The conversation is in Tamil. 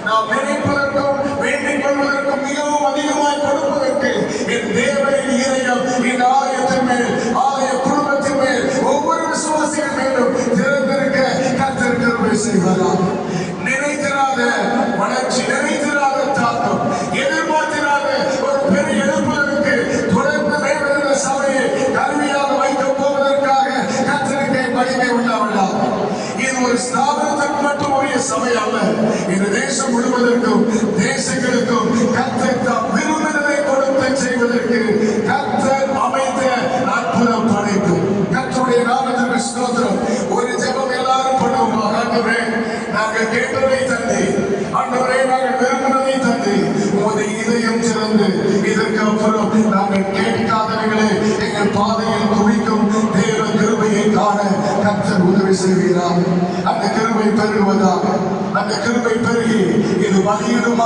நாம் நினைப்பதற்கும் வேண்டிக் கொள்வதற்கும் மிகவும் அதிகமாய் கொடுப்பதற்கு என் தேவனின் இதயம் இந்த ஆலயத்தின் மேல், ஆலய குடும்பத்தின் மேல், ஒவ்வொரு விசுவாசிகள் மேலும் திறந்திருக்க கர்த்தர் கிருபை செய்வாராக. நினைத்திராத வளர்ச்சி, நினைத்திராத தாக்கம், எதிர்பார்த்திராத ஒரு பெரிய எழுப்புதலுக்கு தொடர்ந்து தேவனுடைய சபையை கருவியாக வைக்கப் போவதற்காக கர்த்தருக்கு மகிமை உண்டாவதாக. இது ஒரு ஸ்தாபனத்திற்கு மட்டும் உரிய சபை அல்ல. இந்த தேசம் முழுவதற்கும், தேசங்களுக்கும் கர்த்தர் தாம் விரும்பினதை கொடுத்து செய்வதற்கு கர்த்தர் அமைத்த அற்புத படைப்பு. கர்த்தருடைய நாமத்திற்கு ஸ்தோத்திரம். ஒரு ஜெபம் எல்லாரும் பண்ணுவோம். ஆண்டவரே, நாங்கள் கேட்டதை தந்தி, ஆண்டவரே நாங்கள் விரும்பினதை தந்தி, உமது இதயம் திறந்து இதற்கு அப்புறம் நாங்கள் கேட்காதவைகளை எங்கள் பாதையில் குவிக்கும் தேவ கிருபையை காண கர்த்தர் உதவி செய்கிறார். அந்த கிருபை பெருகுவதாக, அந்த கிருபை பெருகி இது வழியிடும்